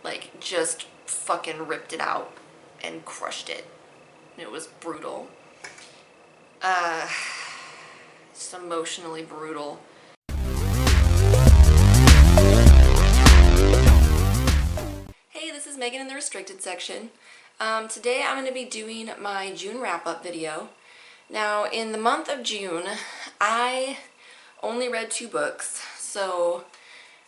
like just fucking ripped it out and crushed it. It was brutal. It's emotionally brutal. Hey, this is Megan in the restricted section. Today I'm going to be doing my June wrap-up video. Now, in the month of June, I only read 2 books, so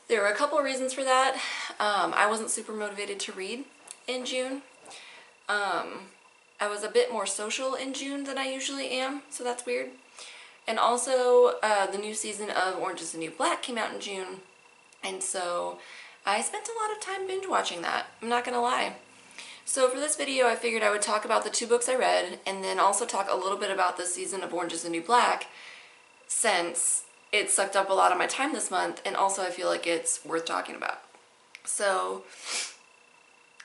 there were a couple of reasons for that. I wasn't super motivated to read in June. I was a bit more social in June than I usually am, so that's weird. And also, the new season of Orange is the New Black came out in June, and so I spent a lot of time binge watching that, I'm not gonna lie. So for this video, I figured I would talk about the 2 books I read, and then also talk a little bit about the season of Orange is the New Black, since it sucked up a lot of my time this month, and also I feel like it's worth talking about. So,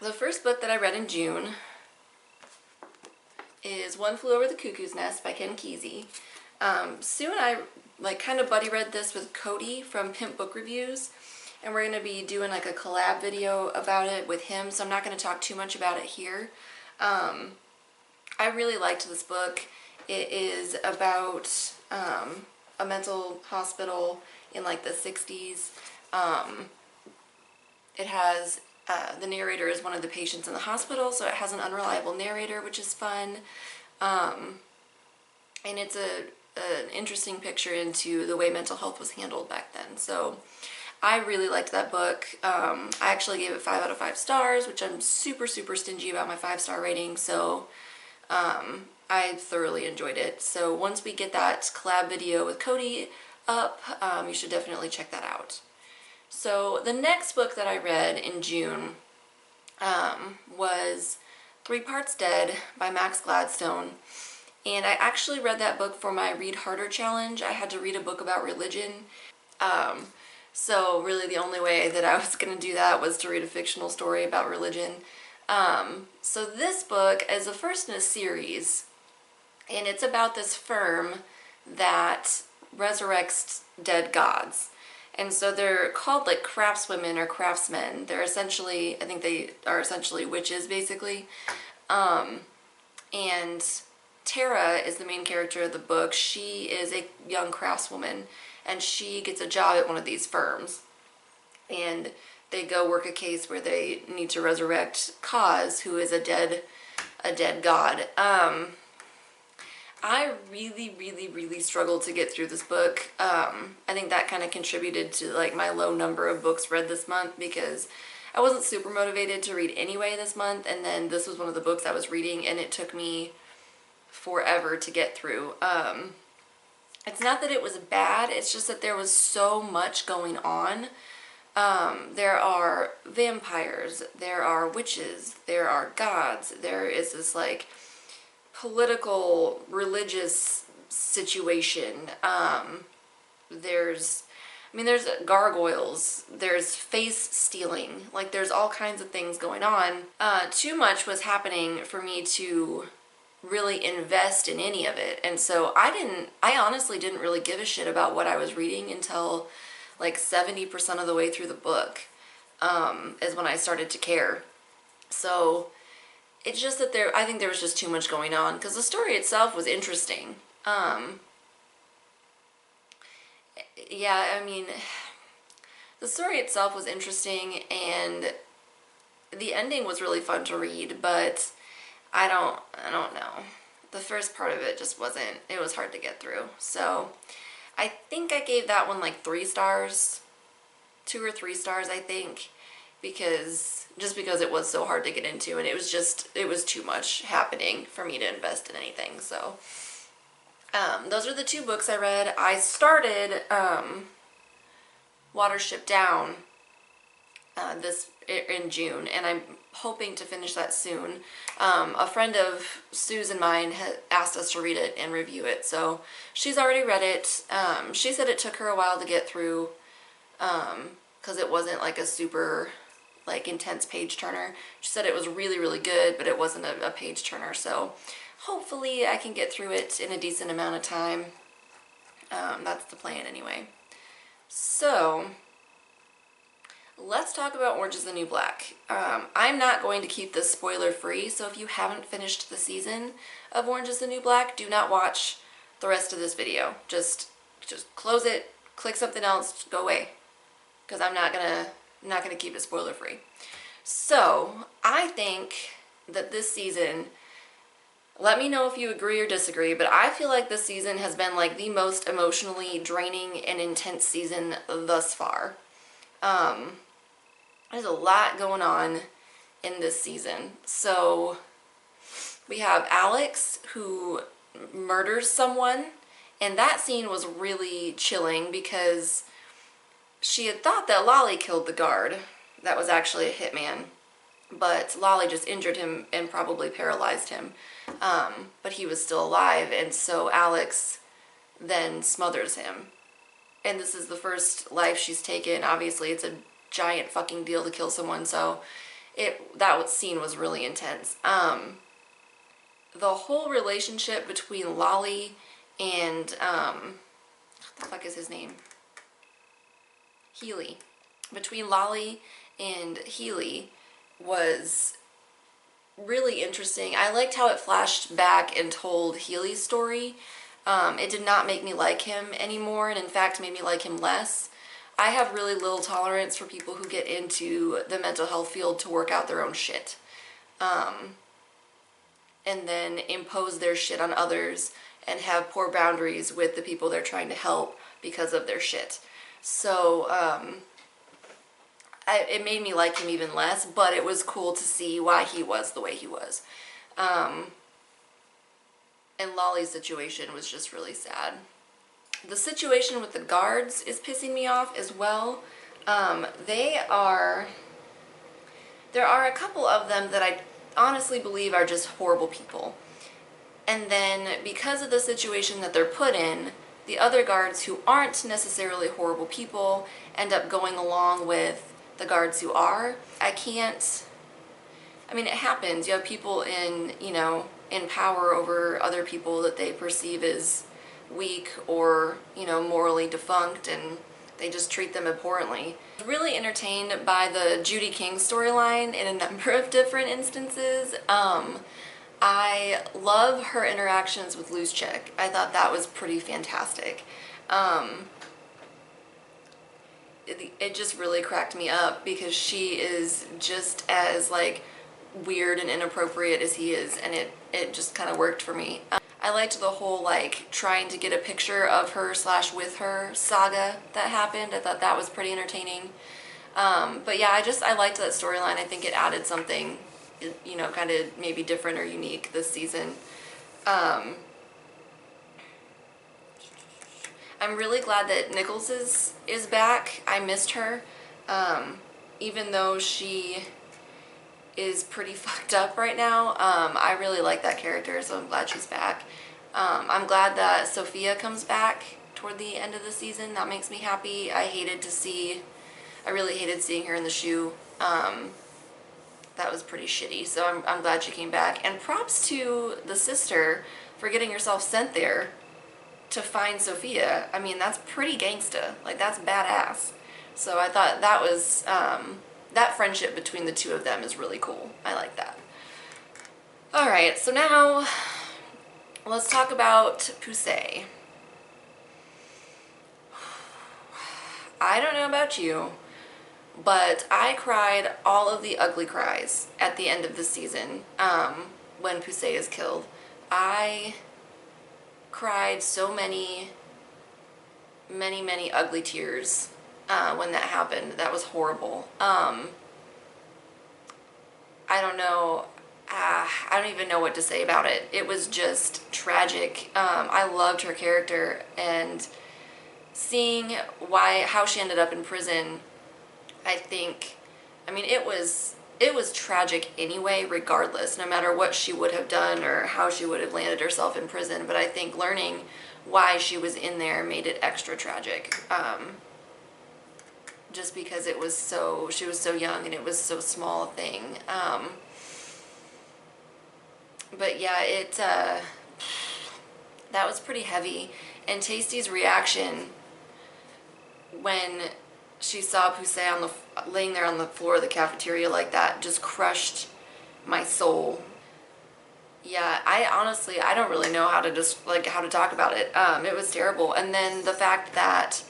the first book that I read in June is One Flew Over the Cuckoo's Nest by Ken Kesey. Sue and I kind of buddy read this with Cody from Pimp Book Reviews, and we're going to be doing like a collab video about it with him, so I'm not going to talk too much about it here. I really liked this book. It is about a mental hospital in like the 60s. It has, the narrator is one of the patients in the hospital, so it has an unreliable narrator, which is fun. And it's an interesting picture into the way mental health was handled back then. So I really liked that book. I actually gave it 5 out of 5 stars, which I'm super, super stingy about my 5-star rating, so I thoroughly enjoyed it. So once we get that collab video with Cody up, you should definitely check that out. So the next book that I read in June was 3 Parts Dead by Max Gladstone. And I actually read that book for my Read Harder challenge. I had to read a book about religion. So really the only way that I was going to do that was to read a fictional story about religion. So this book is the first in a series, and it's about this firm that resurrects dead gods. And so they're called like craftswomen or craftsmen. They're essentially, I think they are essentially witches basically. And Tara is the main character of the book. She is a young craftswoman, and she gets a job at one of these firms. And they go work a case where they need to resurrect Kaz, who is a dead god. I really struggled to get through this book. I think that kind of contributed to like my low number of books read this month, because I wasn't super motivated to read anyway this month, and then this was one of the books I was reading, and it took me forever to get through. It's not that it was bad, it's just that there was so much going on. There are vampires, there are witches, there are gods, there is this like political, religious situation. There's gargoyles, there's face stealing, like there's all kinds of things going on. Too much was happening for me to really invest in any of it, and so I honestly didn't really give a shit about what I was reading until like 70% of the way through the book, is when I started to care. So it's just that I think there was just too much going on, because the story itself was interesting. Yeah, I mean, the story itself was interesting, and the ending was really fun to read, but I don't know. The first part of it just wasn't, it was hard to get through. So I think I gave that one like 3 stars, 2 or 3 stars, I think, because it was so hard to get into, and it was too much happening for me to invest in anything. So those are the 2 books I read. I started Watership Down in June, and I'm hoping to finish that soon. A friend of Sue's and mine had asked us to read it and review it, so she's already read it. She said it took her a while to get through, because it wasn't like a super like intense page turner. She said it was really good, but it wasn't a page turner, so hopefully I can get through it in a decent amount of time. That's the plan anyway. So let's talk about Orange is the New Black. I'm not going to keep this spoiler free, so if you haven't finished the season of Orange is the New Black, do not watch the rest of this video. Just close it, click something else, go away, because I'm not gonna keep it spoiler free. So I think that this season, let me know if you agree or disagree, but I feel like this season has been like the most emotionally draining and intense season thus far. There's a lot going on in this season. So we have Alex who murders someone, and that scene was really chilling because she had thought that Lolly killed the guard. That was actually a hitman, but Lolly just injured him and probably paralyzed him. But he was still alive, and so Alex then smothers him. And this is the first life she's taken. Obviously, it's a giant fucking deal to kill someone, so that scene was really intense. The whole relationship between Lolly and what the fuck is his name? Healy. Between Lolly and Healy was really interesting. I liked how it flashed back and told Healy's story. It did not make me like him anymore, and in fact made me like him less. I have really little tolerance for people who get into the mental health field to work out their own shit. And then impose their shit on others and have poor boundaries with the people they're trying to help because of their shit. So, it made me like him even less, but it was cool to see why he was the way he was. And Lolly's situation was just really sad. The situation with the guards is pissing me off as well. There are a couple of them that I honestly believe are just horrible people. And then because of the situation that they're put in, the other guards who aren't necessarily horrible people end up going along with the guards who are. It happens. You have people in power over other people that they perceive as weak or, morally defunct, and they just treat them abhorrently. I was really entertained by the Judy King storyline in a number of different instances. I love her interactions with Luzchek. I thought that was pretty fantastic. It just really cracked me up because she is just as weird and inappropriate as he is, and it just kind of worked for me. I liked the whole trying to get a picture of her / with her saga that happened. I thought that was pretty entertaining. But yeah, I liked that storyline. I think it added something, kind of maybe different or unique this season. I'm really glad that Nichols is back. I missed her, even though she is pretty fucked up right now. I really like that character, so I'm glad she's back. I'm glad that Sophia comes back toward the end of the season. That makes me happy. I really hated seeing her in the shoe. That was pretty shitty, so I'm glad she came back. And props to the sister for getting herself sent there to find Sophia. That's pretty gangsta. That's badass. So I thought that was, that friendship between the two of them is really cool. I like that. Alright, so now let's talk about Poussey. I don't know about you, but I cried all of the ugly cries at the end of the season when Poussey is killed. I cried so many ugly tears when that happened. That was horrible. I don't know. I don't even know what to say about it. It was just tragic. I loved her character, and seeing how she ended up in prison, I think, it was tragic anyway, regardless, no matter what she would have done or how she would have landed herself in prison. But I think learning why she was in there made it extra tragic. Just because she was so young and it was so small a thing. But yeah, that was pretty heavy. And Tasty's reaction when she saw Poussey laying there on the floor of the cafeteria like that just crushed my soul. Yeah, I honestly, I don't really know how to how to talk about it. It was terrible. And then the fact that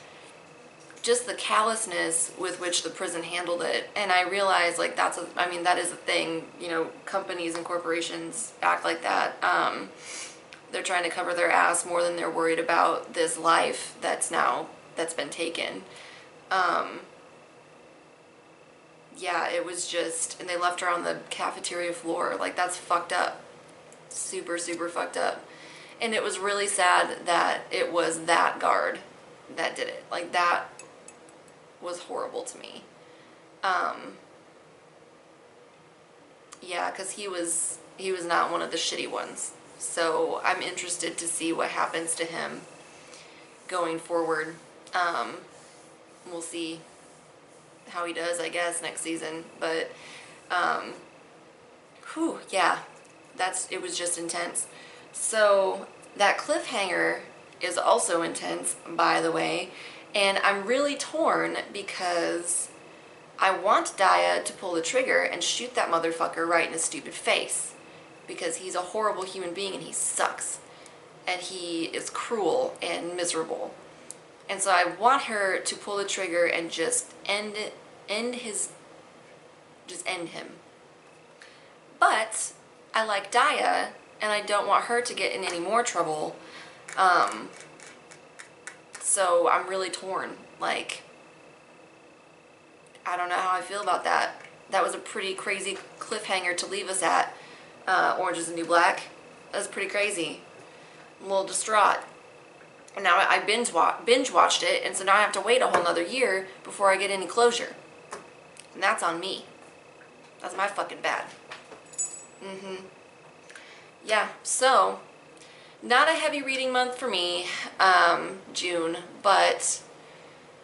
just the callousness with which the prison handled it, and I realized like I mean that is a thing, you know, companies and corporations act like that. They're trying to cover their ass more than they're worried about this life that's been taken. Yeah, it was just, and they left her on the cafeteria floor. Like, that's fucked up. Super, super fucked up. And it was really sad that it was that guard that did it. Like, that was horrible to me. Yeah, because he was not one of the shitty ones. So I'm interested to see what happens to him going forward. We'll see how he does, I guess, next season. But, yeah, it was just intense. So that cliffhanger is also intense, by the way. And I'm really torn because I want Daya to pull the trigger and shoot that motherfucker right in his stupid face. Because he's a horrible human being and he sucks. And he is cruel and miserable. And so I want her to pull the trigger and just end him. But I like Daya, and I don't want her to get in any more trouble. So I'm really torn. Like, I don't know how I feel about that. That was a pretty crazy cliffhanger to leave us at. Orange is the New Black. That was pretty crazy. I'm a little distraught. And now I binge watched it, and so now I have to wait a whole nother year before I get any closure. And that's on me. That's my fucking bad. Yeah, so, not a heavy reading month for me, June, but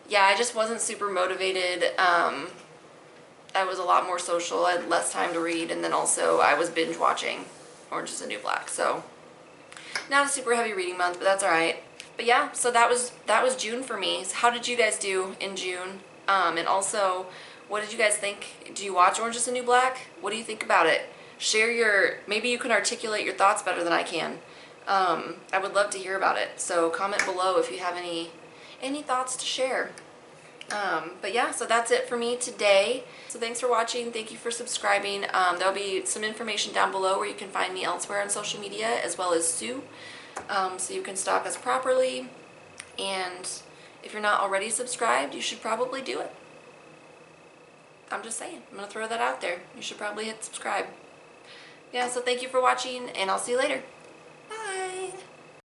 yeah, I just wasn't super motivated. I was a lot more social, I had less time to read, and then also I was binge watching Orange is the New Black, so not a super heavy reading month, but that's alright. But yeah, so that was June for me. So how did you guys do in June? And also, what did you guys think? Do you watch Orange is the New Black? What do you think about it? Maybe you can articulate your thoughts better than I can. I would love to hear about it. So comment below if you have any thoughts to share. But yeah, so that's it for me today. So thanks for watching. Thank you for subscribing. There'll be some information down below where you can find me elsewhere on social media, as well as Sue. So you can stalk us properly. And if you're not already subscribed, you should probably do it. I'm just saying. I'm going to throw that out there. You should probably hit subscribe. Yeah, so thank you for watching, and I'll see you later. Bye!